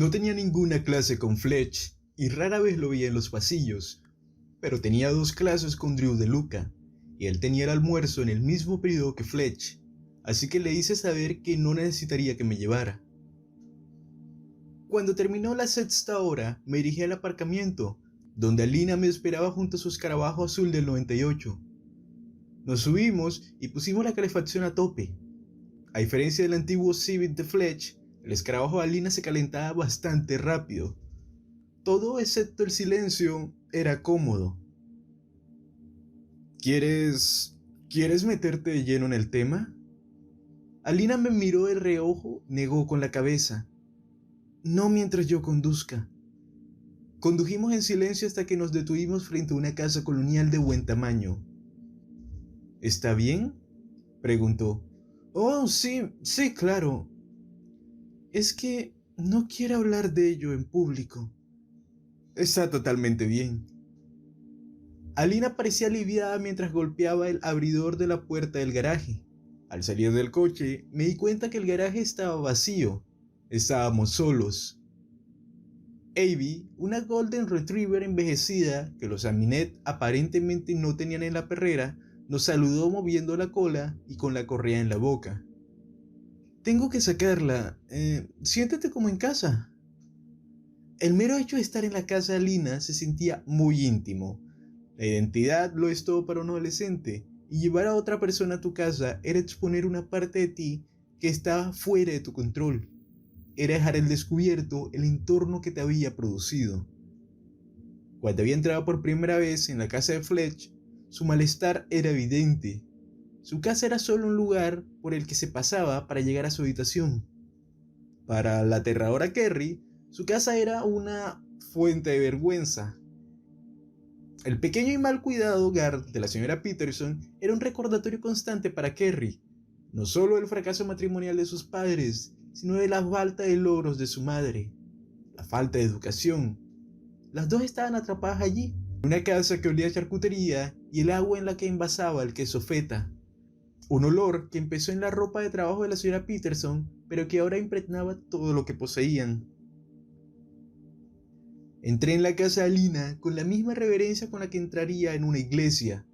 No tenía ninguna clase con Fletch y rara vez lo veía en los pasillos, pero tenía 2 clases con Drew de Luca y él tenía el almuerzo en el mismo periodo que Fletch, así que le hice saber que no necesitaría que me llevara. Cuando terminó la sexta hora, me dirigí al aparcamiento, donde Alina me esperaba junto a su escarabajo azul del 98. Nos subimos y pusimos la calefacción a tope. A diferencia del antiguo Civic de Fletch, el escarabajo de Alina se calentaba bastante rápido. Todo excepto el silencio era cómodo. ¿Quieres meterte de lleno en el tema? Alina me miró de reojo, negó con la cabeza. No mientras yo conduzca. Condujimos en silencio hasta que nos detuvimos frente a una casa colonial de buen tamaño. ¿Está bien?, preguntó. Oh, sí, claro. Es que no quiero hablar de ello en público. Está totalmente bien. Alina parecía aliviada mientras golpeaba el abridor de la puerta del garaje. Al salir del coche, me di cuenta que el garaje estaba vacío. Estábamos solos. Abby, una Golden Retriever envejecida que los Aminet aparentemente no tenían en la perrera, nos saludó moviendo la cola y con la correa en la boca. Tengo que sacarla. Siéntate como en casa. El mero hecho de estar en la casa de Alina se sentía muy íntimo. La identidad lo es todo para un adolescente, y llevar a otra persona a tu casa era exponer una parte de ti que estaba fuera de tu control. Era dejar al descubierto el entorno que te había producido. Cuando había entrado por primera vez en la casa de Fletch, su malestar era evidente. Su casa era solo un lugar por el que se pasaba para llegar a su habitación. Para la aterradora Kerry, su casa era una fuente de vergüenza. El pequeño y mal cuidado hogar de la señora Peterson era un recordatorio constante para Kerry, no solo del fracaso matrimonial de sus padres, sino de la falta de logros de su madre, la falta de educación. Las dos estaban atrapadas allí, en una casa que olía a charcutería y el agua en la que envasaba el queso feta. Un olor que empezó en la ropa de trabajo de la señora Peterson, pero que ahora impregnaba todo lo que poseían. Entré en la casa de Alina con la misma reverencia con la que entraría en una iglesia.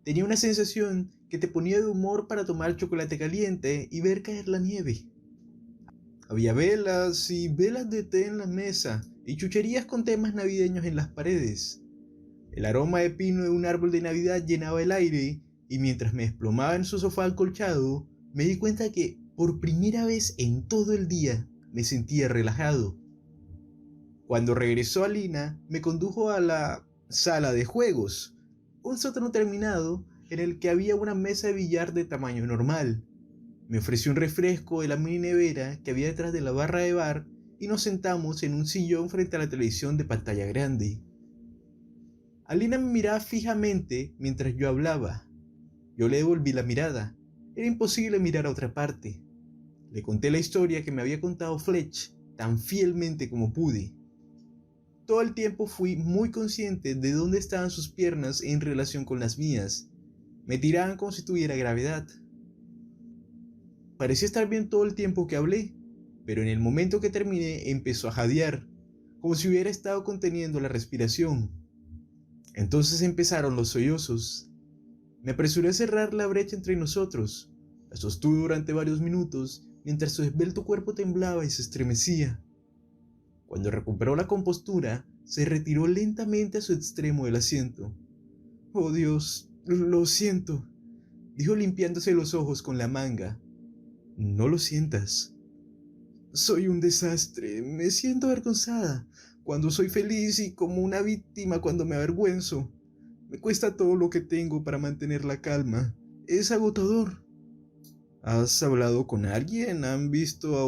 Tenía una sensación que te ponía de humor para tomar chocolate caliente y ver caer la nieve. Había velas y velas de té en la mesa y chucherías con temas navideños en las paredes. El aroma de pino de un árbol de Navidad llenaba el aire y mientras me desplomaba en su sofá acolchado, me di cuenta que por primera vez en todo el día me sentía relajado. Cuando regresó Alina, me condujo a la sala de juegos, un sótano terminado en el que había una mesa de billar de tamaño normal. Me ofreció un refresco de la mini nevera que había detrás de la barra de bar y nos sentamos en un sillón frente a la televisión de pantalla grande. Alina me miraba fijamente mientras yo hablaba. Yo le devolví la mirada. Era imposible mirar a otra parte. Le conté la historia que me había contado Fletch tan fielmente como pude. Todo el tiempo fui muy consciente de dónde estaban sus piernas en relación con las mías. Me tiraban como si tuviera gravedad. Parecía estar bien todo el tiempo que hablé, pero en el momento que terminé empezó a jadear, como si hubiera estado conteniendo la respiración. Entonces empezaron los sollozos. Me apresuré a cerrar la brecha entre nosotros. La sostuve durante varios minutos mientras su esbelto cuerpo temblaba y se estremecía. Cuando recuperó la compostura, se retiró lentamente a su extremo del asiento. Oh Dios, lo siento, dijo limpiándose los ojos con la manga. No lo sientas. Soy un desastre, me siento avergonzada cuando soy feliz y como una víctima cuando me avergüenzo. Me cuesta todo lo que tengo para mantener la calma. Es agotador. ¿Has hablado con alguien? ¿Has visto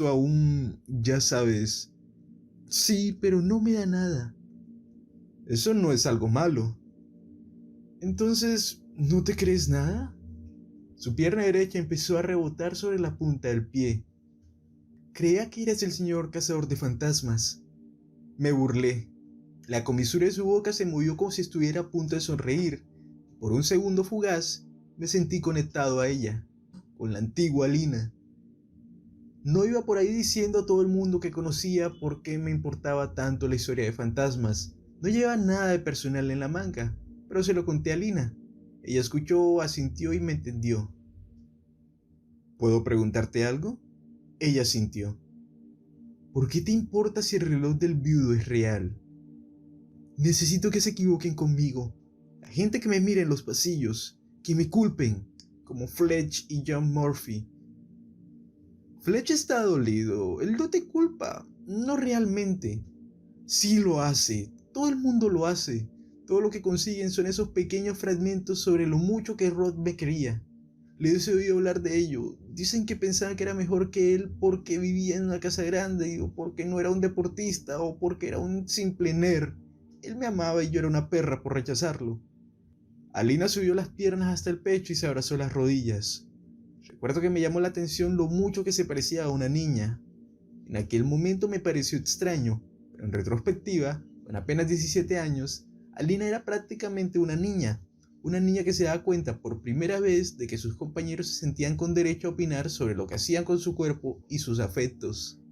a un, ya sabes? Sí, pero no me da nada. Eso no es algo malo. Entonces, ¿no te crees nada? Su pierna derecha empezó a rebotar sobre la punta del pie. Creía que eras el señor cazador de fantasmas. Me burlé. La comisura de su boca se movió como si estuviera a punto de sonreír. Por un segundo fugaz, me sentí conectado a ella, con la antigua Alina. No iba por ahí diciendo a todo el mundo que conocía por qué me importaba tanto la historia de fantasmas. No llevaba nada de personal en la manga, pero se lo conté a Lina. Ella escuchó, asintió y me entendió. ¿Puedo preguntarte algo? Ella asintió. ¿Por qué te importa si el reloj del viudo es real? Necesito que se equivoquen conmigo. La gente que me mire en los pasillos, que me culpen, como Fletch y John Murphy. Fletch está dolido, él no te culpa, no realmente. Sí lo hace, todo el mundo lo hace. Todo lo que consiguen son esos pequeños fragmentos sobre lo mucho que Rod me quería. Les he oído hablar de ello. Dicen que pensaban que era mejor que él porque vivía en una casa grande, o porque no era un deportista, o porque era un simple nerd. Él me amaba y yo era una perra por rechazarlo. Alina subió las piernas hasta el pecho y se abrazó las rodillas. Recuerdo que me llamó la atención lo mucho que se parecía a una niña. En aquel momento me pareció extraño, pero en retrospectiva, con apenas 17 años, Alina era prácticamente una niña que se daba cuenta por primera vez de que sus compañeros se sentían con derecho a opinar sobre lo que hacían con su cuerpo y sus afectos.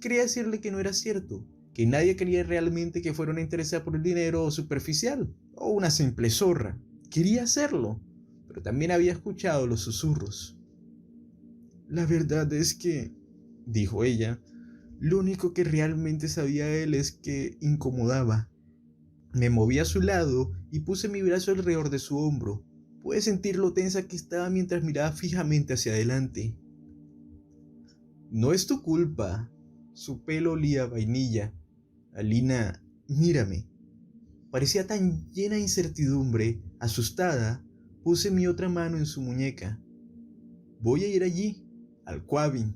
Quería decirle que no era cierto, que nadie quería realmente que fuera una interesada por el dinero superficial, o una simple zorra. Quería hacerlo, pero también había escuchado los susurros. La verdad es que, dijo ella, lo único que realmente sabía él es que incomodaba. Me moví a su lado y puse mi brazo alrededor de su hombro. Pude sentir lo tensa que estaba mientras miraba fijamente hacia adelante. No es tu culpa. Su pelo olía a vainilla. Alina, mírame. Parecía tan llena de incertidumbre, asustada, puse mi otra mano en su muñeca. Voy a ir allí, al Quabin.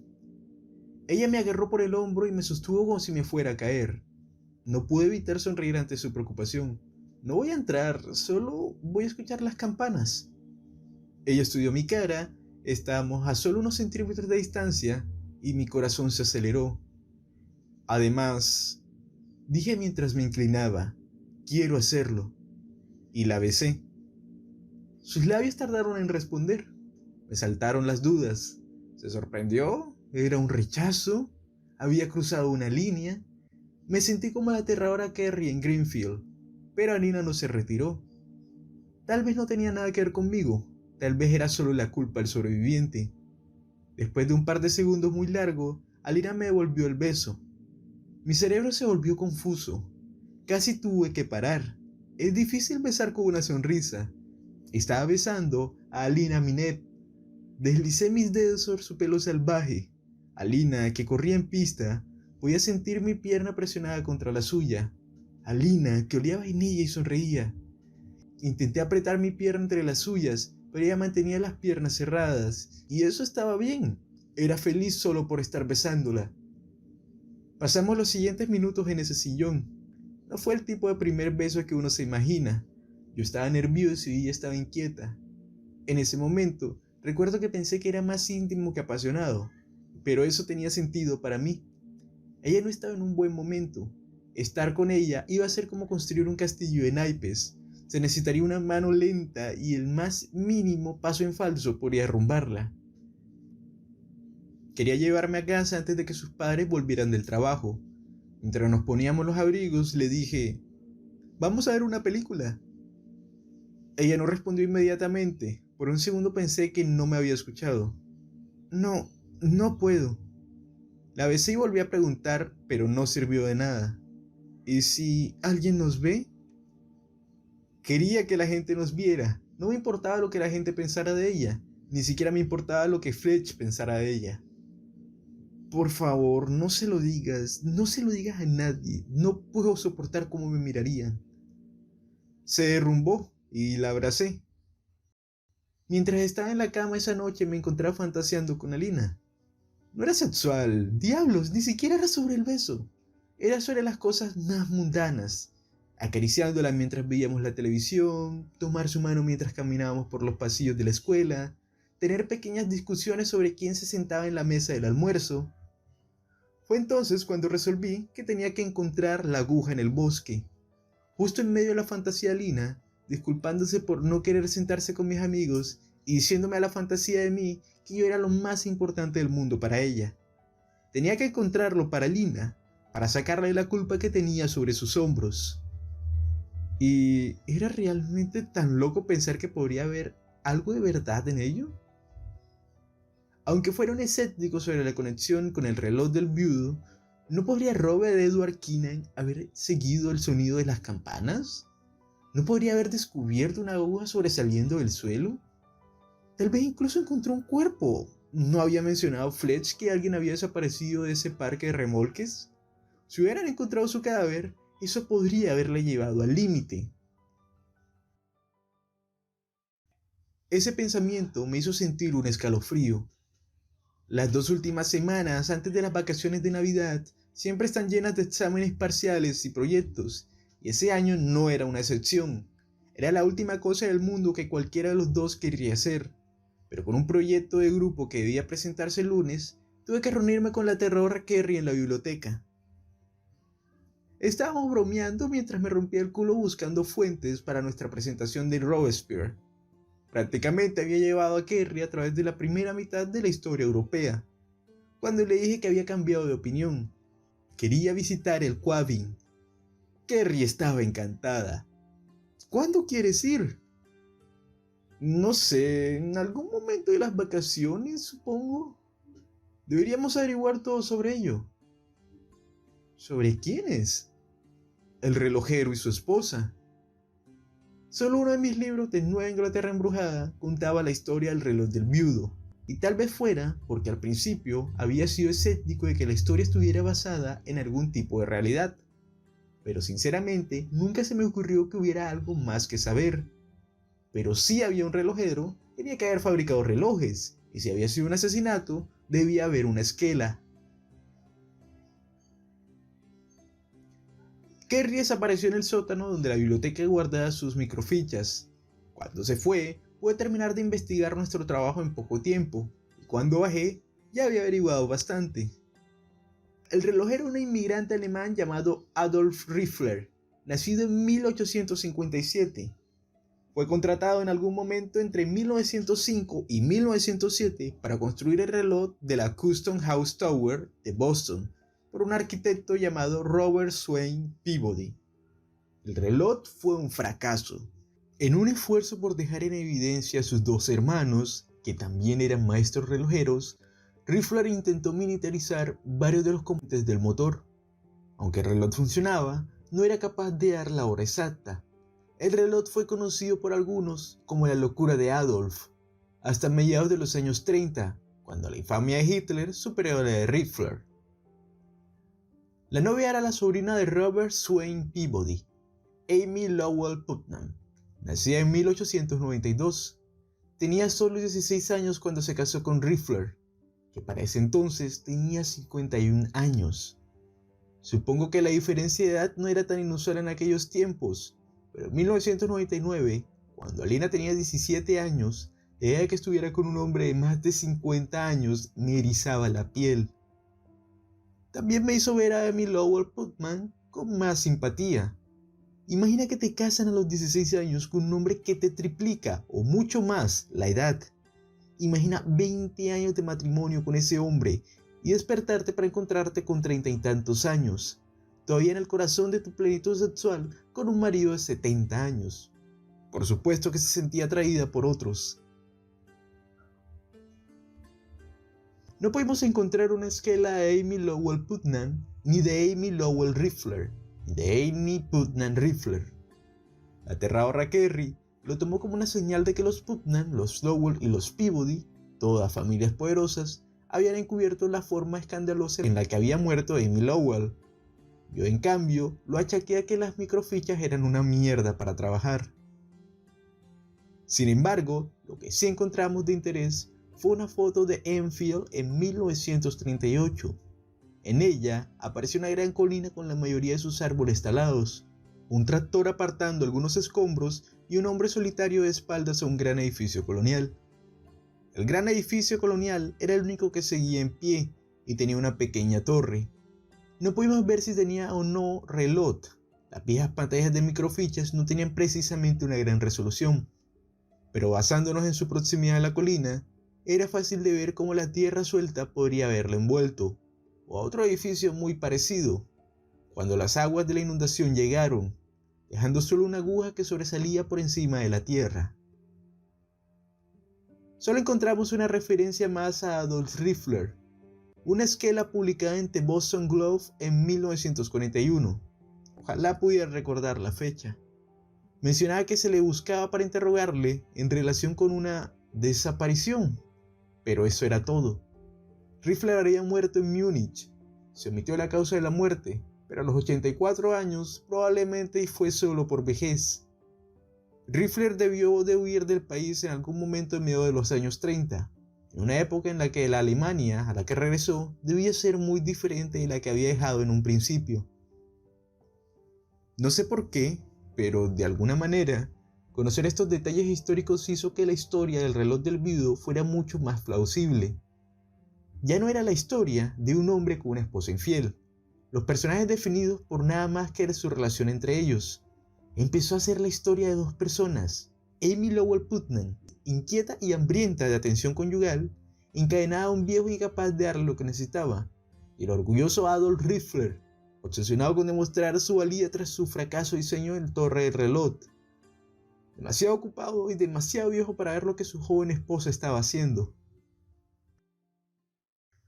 Ella me agarró por el hombro y me sostuvo como si me fuera a caer. No pude evitar sonreír ante su preocupación. No voy a entrar, solo voy a escuchar las campanas. Ella estudió mi cara, estábamos a solo unos centímetros de distancia y mi corazón se aceleró. Además, dije mientras me inclinaba, quiero hacerlo. Y la besé. Sus labios tardaron en responder. Me saltaron las dudas. ¿Se sorprendió? ¿Era un rechazo? ¿Había cruzado una línea? Me sentí como la aterradora Carrie en Greenfield, pero Alina no se retiró. Tal vez no tenía nada que ver conmigo, tal vez era solo la culpa del sobreviviente. Después de un par de segundos muy largos, Alina me devolvió el beso. Mi cerebro se volvió confuso. Casi tuve que parar. Es difícil besar con una sonrisa. Estaba besando a Alina Minet. Deslicé mis dedos sobre su pelo salvaje. Alina, que corría en pista, podía sentir mi pierna presionada contra la suya. Alina, que olía a vainilla y sonreía. Intenté apretar mi pierna entre las suyas, pero ella mantenía las piernas cerradas, y eso estaba bien. Era feliz solo por estar besándola. Pasamos los siguientes minutos en ese sillón. No fue el tipo de primer beso que uno se imagina. Yo estaba nervioso y ella estaba inquieta. En ese momento, recuerdo que pensé que era más íntimo que apasionado, pero eso tenía sentido para mí. Ella no estaba en un buen momento. Estar con ella iba a ser como construir un castillo de naipes. Se necesitaría una mano lenta y el más mínimo paso en falso podría derrumbarla. Quería llevarme a casa antes de que sus padres volvieran del trabajo. Mientras nos poníamos los abrigos, le dije, «¿Vamos a ver una película?» Ella no respondió inmediatamente. Por un segundo pensé que no me había escuchado. «No, no puedo». La besé y volví a preguntar, pero no sirvió de nada. ¿Y si alguien nos ve? Quería que la gente nos viera. No me importaba lo que la gente pensara de ella. Ni siquiera me importaba lo que Fletch pensara de ella. Por favor, no se lo digas a nadie. No puedo soportar cómo me mirarían. Se derrumbó y la abracé. Mientras estaba en la cama esa noche me encontraba fantaseando con Alina. No era sexual, diablos, ni siquiera era sobre el beso. Era sobre las cosas más mundanas. Acariciándola mientras veíamos la televisión, tomar su mano mientras caminábamos por los pasillos de la escuela, tener pequeñas discusiones sobre quién se sentaba en la mesa del almuerzo. Fue entonces cuando resolví que tenía que encontrar la aguja en el bosque. Justo en medio de la fantasía de Alina, disculpándose por no querer sentarse con mis amigos y diciéndome a la fantasía de mí que yo era lo más importante del mundo para ella. Tenía que encontrarlo para Lina, para sacarle la culpa que tenía sobre sus hombros. ¿Y era realmente tan loco pensar que podría haber algo de verdad en ello? Aunque fuera un escéptico sobre la conexión con el reloj del viudo, ¿no podría Robert Edward Keenan haber seguido el sonido de las campanas? ¿No podría haber descubierto una aguja sobresaliendo del suelo? Tal vez incluso encontró un cuerpo. ¿No había mencionado Fletch que alguien había desaparecido de ese parque de remolques? Si hubieran encontrado su cadáver, eso podría haberle llevado al límite. Ese pensamiento me hizo sentir un escalofrío. Las 2 últimas semanas antes de las vacaciones de Navidad siempre están llenas de exámenes parciales y proyectos, y ese año no era una excepción. Era la última cosa del mundo que cualquiera de los dos quería hacer, pero con un proyecto de grupo que debía presentarse el lunes, tuve que reunirme con la terror Kerry en la biblioteca. Estábamos bromeando mientras me rompía el culo buscando fuentes para nuestra presentación de Robespierre. Prácticamente había llevado a Kerry a través de la primera mitad de la historia europea, cuando le dije que había cambiado de opinión. Quería visitar el Quavin. Kerry estaba encantada. ¿Cuándo quieres ir? No sé, en algún momento de las vacaciones, supongo. Deberíamos averiguar todo sobre ello. ¿Sobre quiénes? El relojero y su esposa. Solo uno de mis libros de Nueva Inglaterra embrujada contaba la historia del reloj del viudo, y tal vez fuera porque al principio había sido escéptico de que la historia estuviera basada en algún tipo de realidad. Pero sinceramente nunca se me ocurrió que hubiera algo más que saber. Pero si había un relojero, tenía que haber fabricado relojes, y si había sido un asesinato, debía haber una esquela. Kerry desapareció en el sótano donde la biblioteca guardaba sus microfichas. Cuando se fue, pude terminar de investigar nuestro trabajo en poco tiempo, y cuando bajé, ya había averiguado bastante. El relojero era un inmigrante alemán llamado Adolf Riffler, nacido en 1857. Fue contratado en algún momento entre 1905 y 1907 para construir el reloj de la Custom House Tower de Boston por un arquitecto llamado Robert Swain Peabody. El reloj fue un fracaso. En un esfuerzo por dejar en evidencia a sus 2 hermanos, que también eran maestros relojeros, Riffler intentó militarizar varios de los componentes del motor. Aunque el reloj funcionaba, no era capaz de dar la hora exacta. El reloj fue conocido por algunos como la locura de Adolf, hasta mediados de los años 30, cuando la infamia de Hitler superó a la de Riffler. La novia era la sobrina de Robert Swain Peabody, Amy Lowell Putnam, nacida en 1892. Tenía solo 16 años cuando se casó con Riffler, que para ese entonces tenía 51 años. Supongo que la diferencia de edad no era tan inusual en aquellos tiempos, pero en 1999, cuando Alina tenía 17 años, la idea de que estuviera con un hombre de más de 50 años me erizaba la piel. También me hizo ver a Amy Lowell Putnam con más simpatía. Imagina que te casan a los 16 años con un hombre que te triplica o mucho más la edad. Imagina 20 años de matrimonio con ese hombre y despertarte para encontrarte con 30 y tantos años, todavía en el corazón de tu plenitud sexual con un marido de 70 años. Por supuesto que se sentía atraída por otros. No pudimos encontrar una esquela de Amy Lowell Putnam, ni de Amy Lowell Riffler, ni de Amy Putnam Riffler. La aterradora Kerry lo tomó como una señal de que los Putnam, los Lowell y los Peabody, todas familias poderosas, habían encubierto la forma escandalosa en la que había muerto Amy Lowell. Yo, en cambio, lo achaqué a que las microfichas eran una mierda para trabajar. Sin embargo, lo que sí encontramos de interés fue una foto de Enfield en 1938. En ella apareció una gran colina con la mayoría de sus árboles talados, un tractor apartando algunos escombros y un hombre solitario de espaldas a un gran edificio colonial. El gran edificio colonial era el único que seguía en pie y tenía una pequeña torre. No pudimos ver si tenía o no reloj. Las viejas pantallas de microfichas no tenían precisamente una gran resolución, pero basándonos en su proximidad a la colina, era fácil de ver cómo la tierra suelta podría haberla envuelto, o a otro edificio muy parecido, cuando las aguas de la inundación llegaron, dejando solo una aguja que sobresalía por encima de la tierra. Solo encontramos una referencia más a Adolf Riffler, una esquela publicada en The Boston Globe en 1941. Ojalá pudiera recordar la fecha. Mencionaba que se le buscaba para interrogarle en relación con una desaparición, pero eso era todo. Riffler había muerto en Múnich. Se omitió la causa de la muerte, pero a los 84 años probablemente fue solo por vejez. Riffler debió de huir del país en algún momento en medio de los años 30, en una época en la que la Alemania a la que regresó debía ser muy diferente de la que había dejado en un principio. No sé por qué, pero de alguna manera, conocer estos detalles históricos hizo que la historia del reloj del viudo fuera mucho más plausible. Ya no era la historia de un hombre con una esposa infiel, los personajes definidos por nada más que su relación entre ellos. Empezó a ser la historia de dos personas, Amy Lowell Putnam, inquieta y hambrienta de atención conyugal, encadenada a un viejo incapaz de darle lo que necesitaba, y el orgulloso Adolf Riffler, obsesionado con demostrar su valía tras su fracaso diseño en torre del reloj. Demasiado ocupado y demasiado viejo para ver lo que su joven esposa estaba haciendo.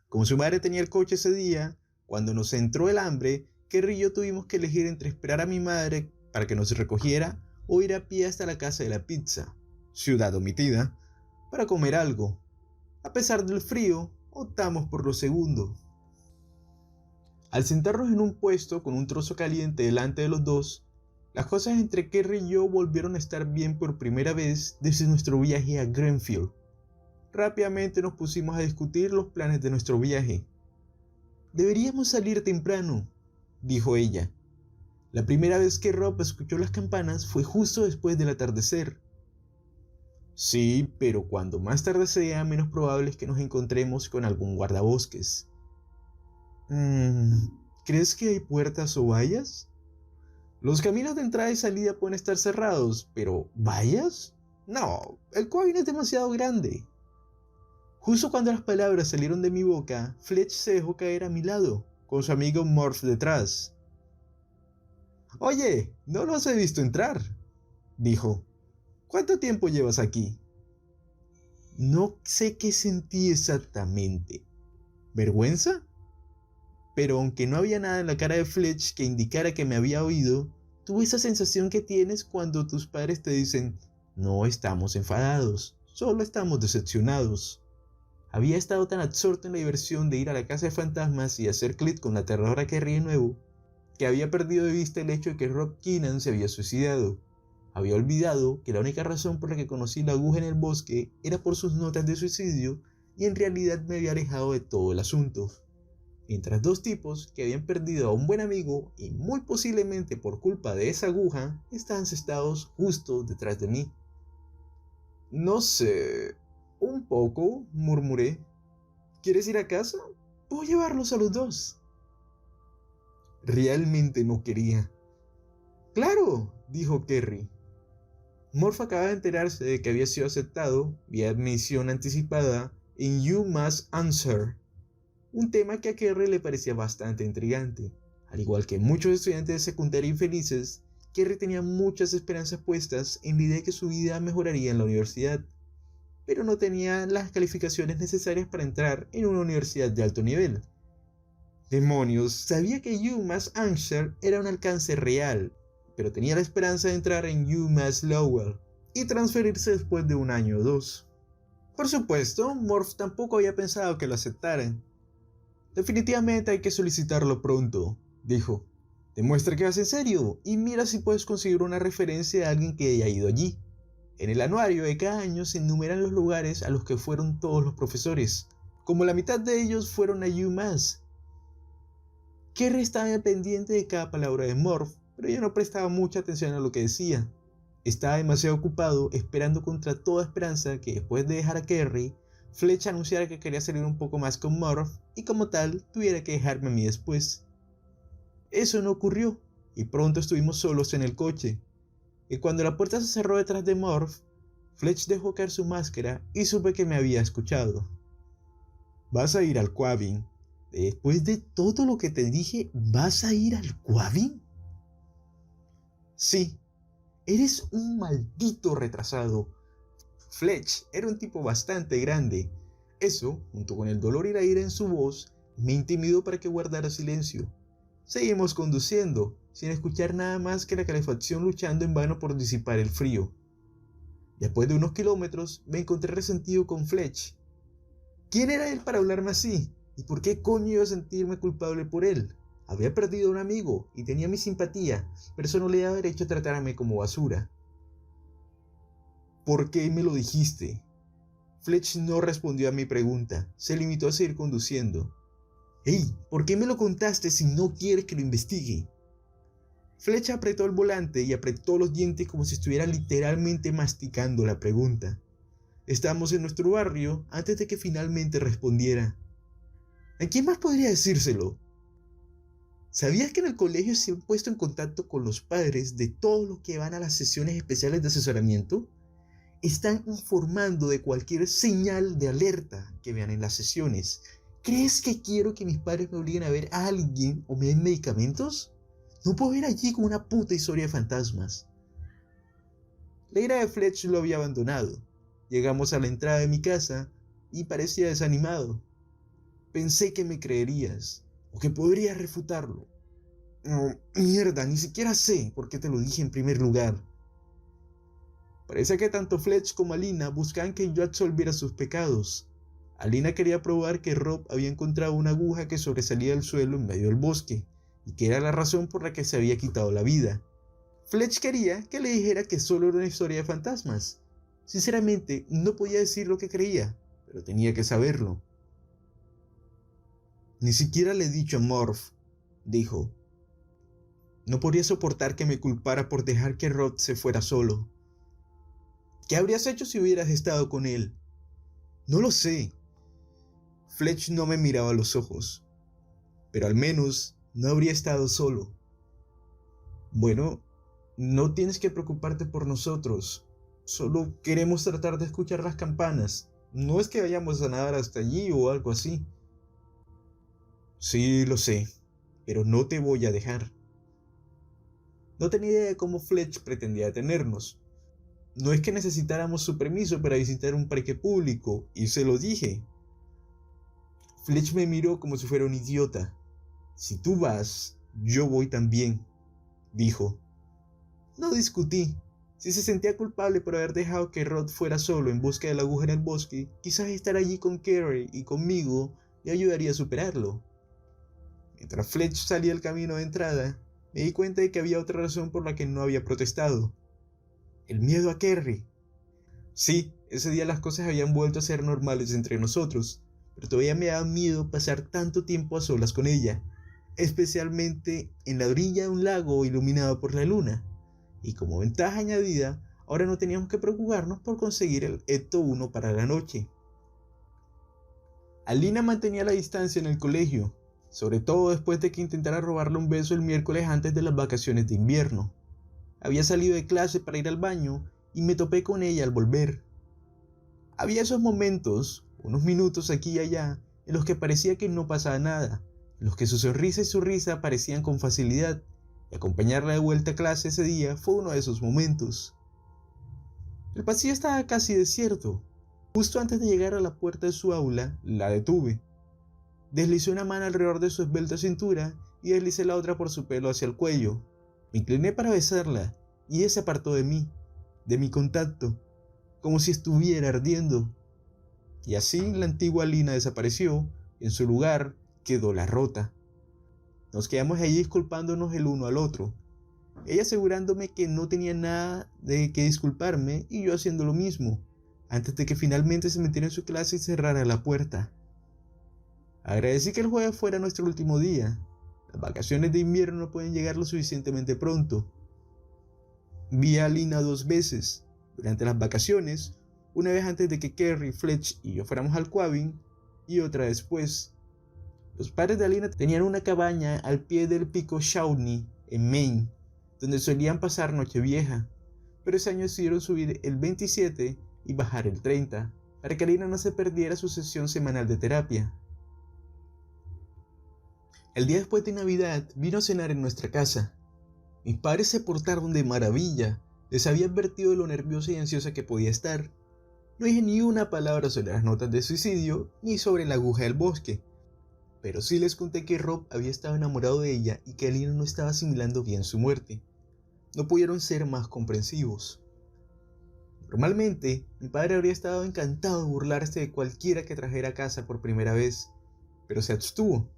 Como su madre tenía el coche ese día, cuando nos entró el hambre, Kerry y yo tuvimos que elegir entre esperar a mi madre para que nos recogiera o ir a pie hasta la casa de la pizza, ciudad omitida, para comer algo. A pesar del frío, optamos por lo segundo. Al sentarnos en un puesto con un trozo caliente delante de los dos, las cosas entre Kerry y yo volvieron a estar bien por primera vez desde nuestro viaje a Greenfield. Rápidamente nos pusimos a discutir los planes de nuestro viaje. «Deberíamos salir temprano», dijo ella. La primera vez que Rob escuchó las campanas fue justo después del atardecer. «Sí, pero cuando más tarde sea, menos probable es que nos encontremos con algún guardabosques». ¿Crees que hay puertas o vallas? Los caminos de entrada y salida pueden estar cerrados, pero ¿vallas? No, el Quabin es demasiado grande. Justo cuando las palabras salieron de mi boca, Fletch se dejó caer a mi lado, con su amigo Morph detrás. «Oye, no los he visto entrar», dijo. «¿Cuánto tiempo llevas aquí?» No sé qué sentí exactamente. ¿Vergüenza? Pero aunque no había nada en la cara de Fletch que indicara que me había oído, tuve esa sensación que tienes cuando tus padres te dicen: «No estamos enfadados, solo estamos decepcionados». Había estado tan absorto en la diversión de ir a la casa de fantasmas y hacer clic con la aterradora Kerry de nuevo, que había perdido de vista el hecho de que Rob Keenan se había suicidado. Había olvidado que la única razón por la que conocí la aguja en el bosque era por sus notas de suicidio, y en realidad me había alejado de todo el asunto. Mientras dos tipos que habían perdido a un buen amigo y muy posiblemente por culpa de esa aguja estaban sentados justo detrás de mí. «No sé, un poco», murmuré. «¿Quieres ir a casa? Puedo llevarlos a los dos». Realmente no quería. «Claro», dijo Kerry. Morph acaba de enterarse de que había sido aceptado, vía admisión anticipada, en You Must Answer, un tema que a Kerry le parecía bastante intrigante. Al igual que muchos estudiantes de secundaria infelices, Kerry tenía muchas esperanzas puestas en la idea de que su vida mejoraría en la universidad, pero no tenía las calificaciones necesarias para entrar en una universidad de alto nivel. Demonios, sabía que You Must Answer era un alcance real, pero tenía la esperanza de entrar en You Must Lowell y transferirse después de un año o dos. Por supuesto, Morph tampoco había pensado que lo aceptaran. «Definitivamente hay que solicitarlo pronto», dijo. «Demuestra que vas en serio y mira si puedes conseguir una referencia de alguien que haya ido allí. En el anuario de cada año se enumeran los lugares a los que fueron todos los profesores. Como la mitad de ellos fueron a UMass». Kerry estaba pendiente de cada palabra de Morph, pero yo no prestaba mucha atención a lo que decía. Estaba demasiado ocupado esperando contra toda esperanza que después de dejar a Kerry, Fletch anunciara que quería salir un poco más con Morph y como tal tuviera que dejarme a mí después. Eso no ocurrió y pronto estuvimos solos en el coche. Y cuando la puerta se cerró detrás de Morph, Fletch dejó caer su máscara y supe que me había escuchado. «Vas a ir al Quabin», Después de todo lo que te dije, ¿vas a ir al Quabin? Sí, eres un maldito retrasado. Fletch era un tipo bastante grande. Eso, junto con el dolor y la ira en su voz, me intimidó para que guardara silencio. Seguimos conduciendo, sin escuchar nada más que la calefacción luchando en vano por disipar el frío. Después de unos kilómetros, me encontré resentido con Fletch. ¿Quién era él para hablarme así? ¿Y por qué coño iba a sentirme culpable por él? Había perdido a un amigo y tenía mi simpatía, pero eso no le daba derecho a tratarme como basura. ¿Por qué me lo dijiste? Fletch no respondió a mi pregunta, se limitó a seguir conduciendo. ¡Hey! ¿Por qué me lo contaste si no quieres que lo investigue? Fletch apretó el volante y apretó los dientes como si estuviera literalmente masticando la pregunta. Estábamos en nuestro barrio antes de que finalmente respondiera. ¿A quién más podría decírselo? ¿Sabías que en el colegio se han puesto en contacto con los padres de todos los que van a las sesiones especiales de asesoramiento? Están informando de cualquier señal de alerta que vean en las sesiones. ¿Crees que quiero que mis padres me obliguen a ver a alguien o me den medicamentos? No puedo ir allí con una puta historia de fantasmas. La ira de Fletch lo había abandonado. Llegamos a la entrada de mi casa y parecía desanimado. Pensé que me creerías, o que podrías refutarlo. No, mierda, ni siquiera sé por qué te lo dije en primer lugar. Parece que tanto Fletch como Alina buscaban que yo absolviera sus pecados. Alina quería probar que Rob había encontrado una aguja que sobresalía del suelo en medio del bosque, y que era la razón por la que se había quitado la vida. Fletch quería que le dijera que solo era una historia de fantasmas. Sinceramente, no podía decir lo que creía, pero tenía que saberlo. Ni siquiera le he dicho a Morph, dijo. No podría soportar que me culpara por dejar que Rob se fuera solo. ¿Qué habrías hecho si hubieras estado con él? No lo sé. Fletch no me miraba a los ojos, pero al menos no habría estado solo. Bueno, no tienes que preocuparte por nosotros. Solo queremos tratar de escuchar las campanas. No es que vayamos a nadar hasta allí o algo así. Sí, lo sé, pero no te voy a dejar. No tenía idea de cómo Fletch pretendía detenernos. No es que necesitáramos su permiso para visitar un parque público, y se lo dije. Fletch me miró como si fuera un idiota. Si tú vas, yo voy también, dijo. No discutí. Si se sentía culpable por haber dejado que Rod fuera solo en busca de la aguja en el bosque, quizás estar allí con Carrie y conmigo le ayudaría a superarlo. Mientras Fletch salía al camino de entrada, me di cuenta de que había otra razón por la que no había protestado. El miedo a Carrie. Sí, ese día las cosas habían vuelto a ser normales entre nosotros, pero todavía me daba miedo pasar tanto tiempo a solas con ella, especialmente en la orilla de un lago iluminado por la luna. Y como ventaja añadida, ahora no teníamos que preocuparnos por conseguir el Ecto 1 para la noche. Alina mantenía la distancia en el colegio, sobre todo después de que intentara robarle un beso el miércoles antes de las vacaciones de invierno. Había salido de clase para ir al baño y me topé con ella al volver. Había esos momentos, unos minutos aquí y allá, en los que parecía que no pasaba nada, en los que su sonrisa y su risa aparecían con facilidad, y acompañarla de vuelta a clase ese día fue uno de esos momentos. El pasillo estaba casi desierto. Justo antes de llegar a la puerta de su aula, la detuve. Deslicé una mano alrededor de su esbelta cintura y deslicé la otra por su pelo hacia el cuello. Me incliné para besarla y ella se apartó de mí, de mi contacto, como si estuviera ardiendo. Y así la antigua Lina desapareció, y en su lugar quedó la rota. Nos quedamos allí disculpándonos el uno al otro, ella asegurándome que no tenía nada de qué disculparme y yo haciendo lo mismo, antes de que finalmente se metiera en su clase y cerrara la puerta. Agradecí que el jueves fuera nuestro último día. Las vacaciones de invierno no pueden llegar lo suficientemente pronto. Vi a Lina 2 veces, durante las vacaciones, una vez antes de que Carrie, Fletch y yo fuéramos al Quabin, y otra después. Los padres de Alina tenían una cabaña al pie del pico Shawnee, en Maine, donde solían pasar Nochevieja, pero ese año decidieron subir el 27 y bajar el 30, para que Alina no se perdiera su sesión semanal de terapia. El día después de Navidad vino a cenar en nuestra casa. Mis padres se portaron de maravilla. Les había advertido de lo nerviosa y ansiosa que podía estar. No dije ni una palabra sobre las notas de suicidio ni sobre la aguja del bosque. Pero sí les conté que Rob había estado enamorado de ella y que Alina no estaba asimilando bien su muerte. No pudieron ser más comprensivos. Normalmente, mi padre habría estado encantado de burlarse de cualquiera que trajera a casa por primera vez, pero se abstuvo.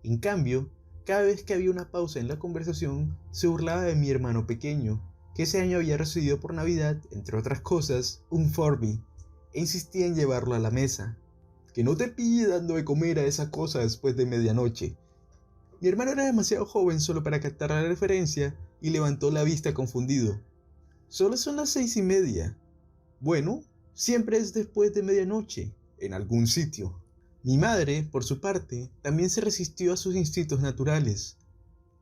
En cambio, cada vez que había una pausa en la conversación, se burlaba de mi hermano pequeño, que ese año había recibido por Navidad, entre otras cosas, un Furby, e insistía en llevarlo a la mesa. Que no te pille dando de comer a esa cosa después de medianoche. Mi hermano era demasiado joven solo para captar la referencia y levantó la vista confundido. Solo son las 6:30. Bueno, siempre es después de medianoche, en algún sitio. Mi madre, por su parte, también se resistió a sus instintos naturales.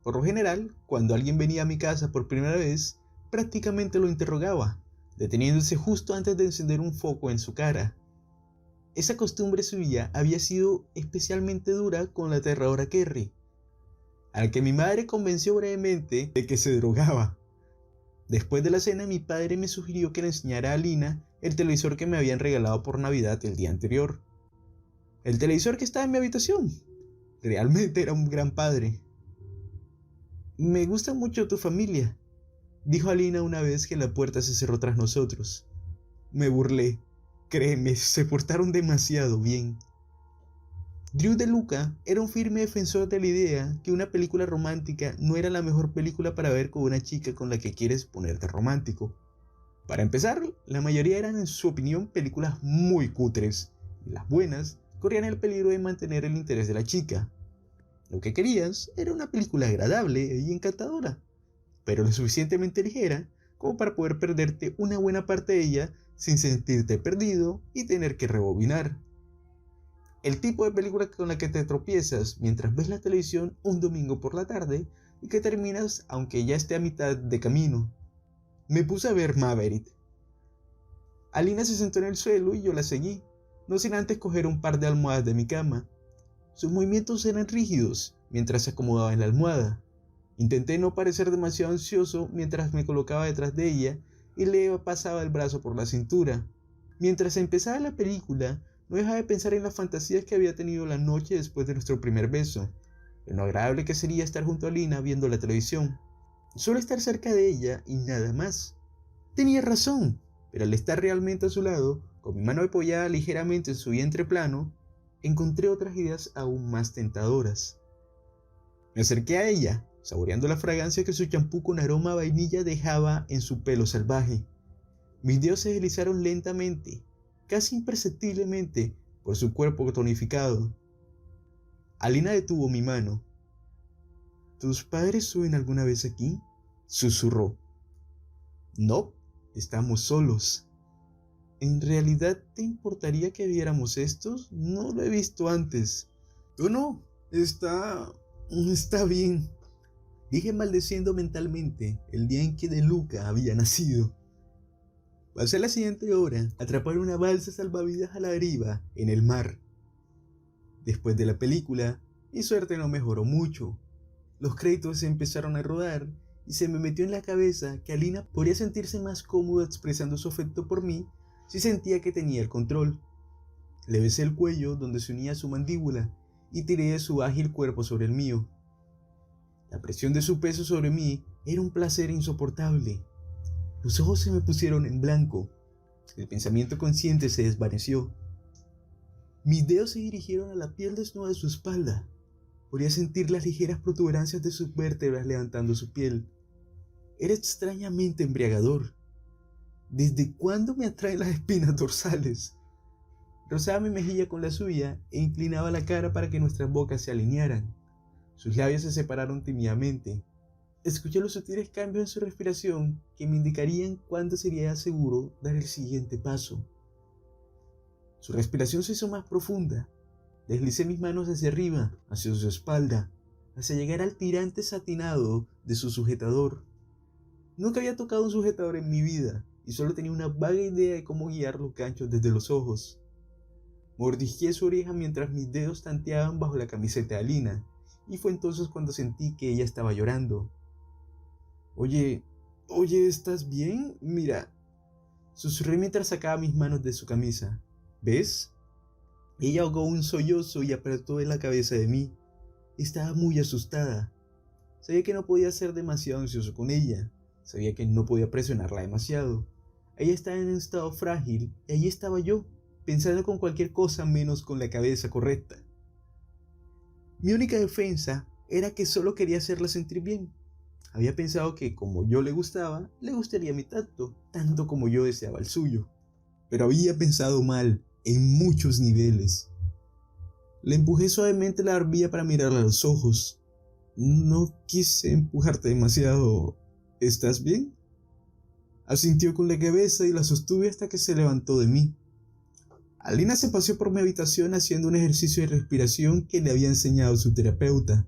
Por lo general, cuando alguien venía a mi casa por primera vez, prácticamente lo interrogaba, deteniéndose justo antes de encender un foco en su cara. Esa costumbre suya había sido especialmente dura con la aterradora Kerry, al que mi madre convenció brevemente de que se drogaba. Después de la cena, mi padre me sugirió que le enseñara a Alina el televisor que me habían regalado por Navidad el día anterior. El televisor que estaba en mi habitación. Realmente era un gran padre. Me gusta mucho tu familia, dijo Alina una vez que la puerta se cerró tras nosotros. Me burlé. Créeme, se portaron demasiado bien. Drew DeLuca era un firme defensor de la idea que una película romántica no era la mejor película para ver con una chica con la que quieres ponerte romántico. Para empezar, la mayoría eran, en su opinión, películas muy cutres, y las buenas corrían el peligro de mantener el interés de la chica. Lo que querías era una película agradable y encantadora, pero lo suficientemente ligera como para poder perderte una buena parte de ella sin sentirte perdido y tener que rebobinar. El tipo de película con la que te tropiezas mientras ves la televisión un domingo por la tarde y que terminas aunque ya esté a mitad de camino. Me puse a ver Maverick. Alina se sentó en el suelo y yo la seguí, no sin antes coger un par de almohadas de mi cama. Sus movimientos eran rígidos mientras se acomodaba en la almohada. Intenté no parecer demasiado ansioso mientras me colocaba detrás de ella y le pasaba el brazo por la cintura. Mientras empezaba la película, no dejaba de pensar en las fantasías que había tenido la noche después de nuestro primer beso, en lo agradable que sería estar junto a Alina viendo la televisión. Solo estar cerca de ella y nada más. Tenía razón, pero al estar realmente a su lado, con mi mano apoyada ligeramente en su vientre plano, encontré otras ideas aún más tentadoras. Me acerqué a ella, saboreando la fragancia que su champú con aroma a vainilla dejaba en su pelo salvaje. Mis dedos se deslizaron lentamente, casi imperceptiblemente, por su cuerpo tonificado. Alina detuvo mi mano. ¿Tus padres suben alguna vez aquí?, susurró. No, estamos solos. ¿En realidad te importaría que viéramos estos? No lo he visto antes. Oh, no, está bien, dije maldeciendo mentalmente el día en que DeLuca había nacido. Pasé la siguiente hora a atrapar una balsa salvavidas a la deriva en el mar. Después de la película, mi suerte no mejoró mucho. Los créditos se empezaron a rodar y se me metió en la cabeza que Alina podría sentirse más cómoda expresando su afecto por mí si sentía que tenía el control. Le besé el cuello donde se unía su mandíbula y tiré de su ágil cuerpo sobre el mío. La presión de su peso sobre mí era un placer insoportable. Los ojos se me pusieron en blanco. El pensamiento consciente se desvaneció. Mis dedos se dirigieron a la piel desnuda de su espalda. Podía sentir las ligeras protuberancias de sus vértebras levantando su piel. Era extrañamente embriagador. ¿Desde cuándo me atraen las espinas dorsales? Rozaba mi mejilla con la suya e inclinaba la cara para que nuestras bocas se alinearan. Sus labios se separaron tímidamente. Escuché los sutiles cambios en su respiración que me indicarían cuándo sería seguro dar el siguiente paso. Su respiración se hizo más profunda. Deslicé mis manos hacia arriba, hacia su espalda, hasta llegar al tirante satinado de su sujetador. Nunca había tocado un sujetador en mi vida y solo tenía una vaga idea de cómo guiar los ganchos desde los ojos. Mordisqué su oreja mientras mis dedos tanteaban bajo la camiseta de Alina y fue entonces cuando sentí que ella estaba llorando. Oye, ¿estás bien? Mira, susurré mientras sacaba mis manos de su camisa. ¿Ves? Ella ahogó un sollozo y apretó la cabeza de mí. Estaba muy asustada. Sabía que no podía ser demasiado ansioso con ella. Sabía que no podía presionarla demasiado. Ella estaba en un estado frágil y ahí estaba yo, pensando con cualquier cosa menos con la cabeza correcta. Mi única defensa era que solo quería hacerla sentir bien. Había pensado que como yo le gustaba, le gustaría mi tacto, tanto como yo deseaba el suyo. Pero había pensado mal, en muchos niveles. Le empujé suavemente la barbilla para mirarla a los ojos. No quise empujarte demasiado. ¿Estás bien? Asintió con la cabeza y la sostuve hasta que se levantó de mí. Alina se paseó por mi habitación haciendo un ejercicio de respiración que le había enseñado su terapeuta.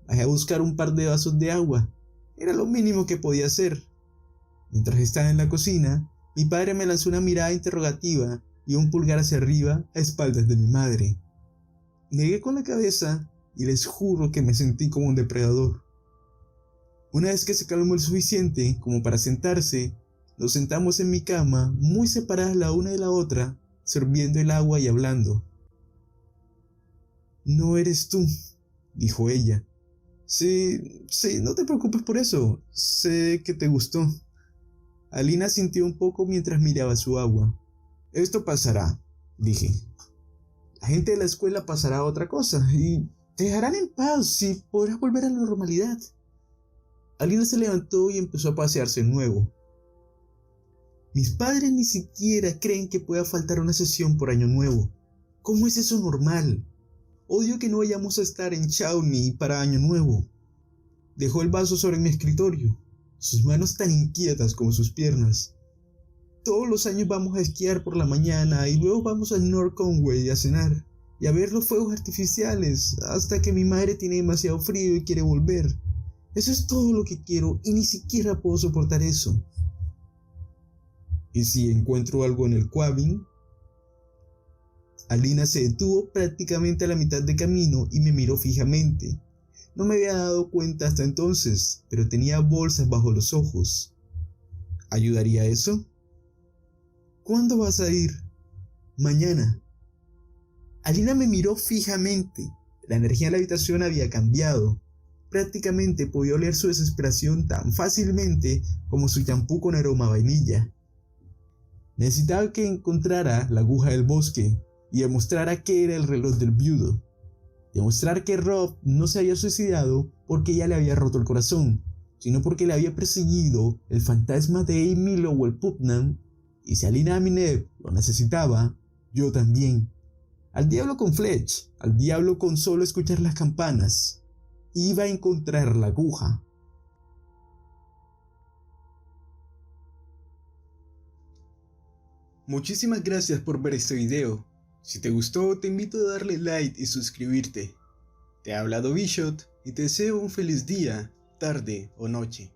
Bajé a buscar un par de vasos de agua. Era lo mínimo que podía hacer. Mientras estaba en la cocina, mi padre me lanzó una mirada interrogativa y un pulgar hacia arriba a espaldas de mi madre. Negué con la cabeza y les juro que me sentí como un depredador. Una vez que se calmó el suficiente como para sentarse, nos sentamos en mi cama, muy separadas la una de la otra, sirviendo el agua y hablando. «No eres tú», dijo ella. Sí, no te preocupes por eso. Sé que te gustó. Alina sintió un poco mientras miraba su agua. Esto pasará, dije. La gente de la escuela pasará a otra cosa y te dejarán en paz y podrás volver a la normalidad. Alina se levantó y empezó a pasearse de nuevo. Mis padres ni siquiera creen que pueda faltar una sesión por Año Nuevo. ¿Cómo es eso normal? Odio que no vayamos a estar en Shawnee para Año Nuevo. Dejó el vaso sobre mi escritorio, sus manos tan inquietas como sus piernas. Todos los años vamos a esquiar por la mañana y luego vamos al North Conway a cenar y a ver los fuegos artificiales hasta que mi madre tiene demasiado frío y quiere volver. Eso es todo lo que quiero y ni siquiera puedo soportar eso. ¿Y si encuentro algo en el Quabin? Alina se detuvo prácticamente a la mitad de camino y me miró fijamente. No me había dado cuenta hasta entonces, pero tenía bolsas bajo los ojos. ¿Ayudaría eso? ¿Cuándo vas a ir? Mañana. Alina me miró fijamente. La energía de la habitación había cambiado. Prácticamente podía oler su desesperación tan fácilmente como su champú con aroma a vainilla. Necesitaba que encontrara la aguja del bosque y demostrara que era el reloj del viudo. Demostrar que Rob no se había suicidado porque ella le había roto el corazón, sino porque le había perseguido el fantasma de Amy Lowell Putnam, y si Alina Aminev lo necesitaba, yo también. Al diablo con Fletch, al diablo con solo escuchar las campanas. Iba a encontrar la aguja. Muchísimas gracias por ver este video. Si te gustó, te invito a darle like y suscribirte. Te ha hablado Bishop y te deseo un feliz día, tarde o noche.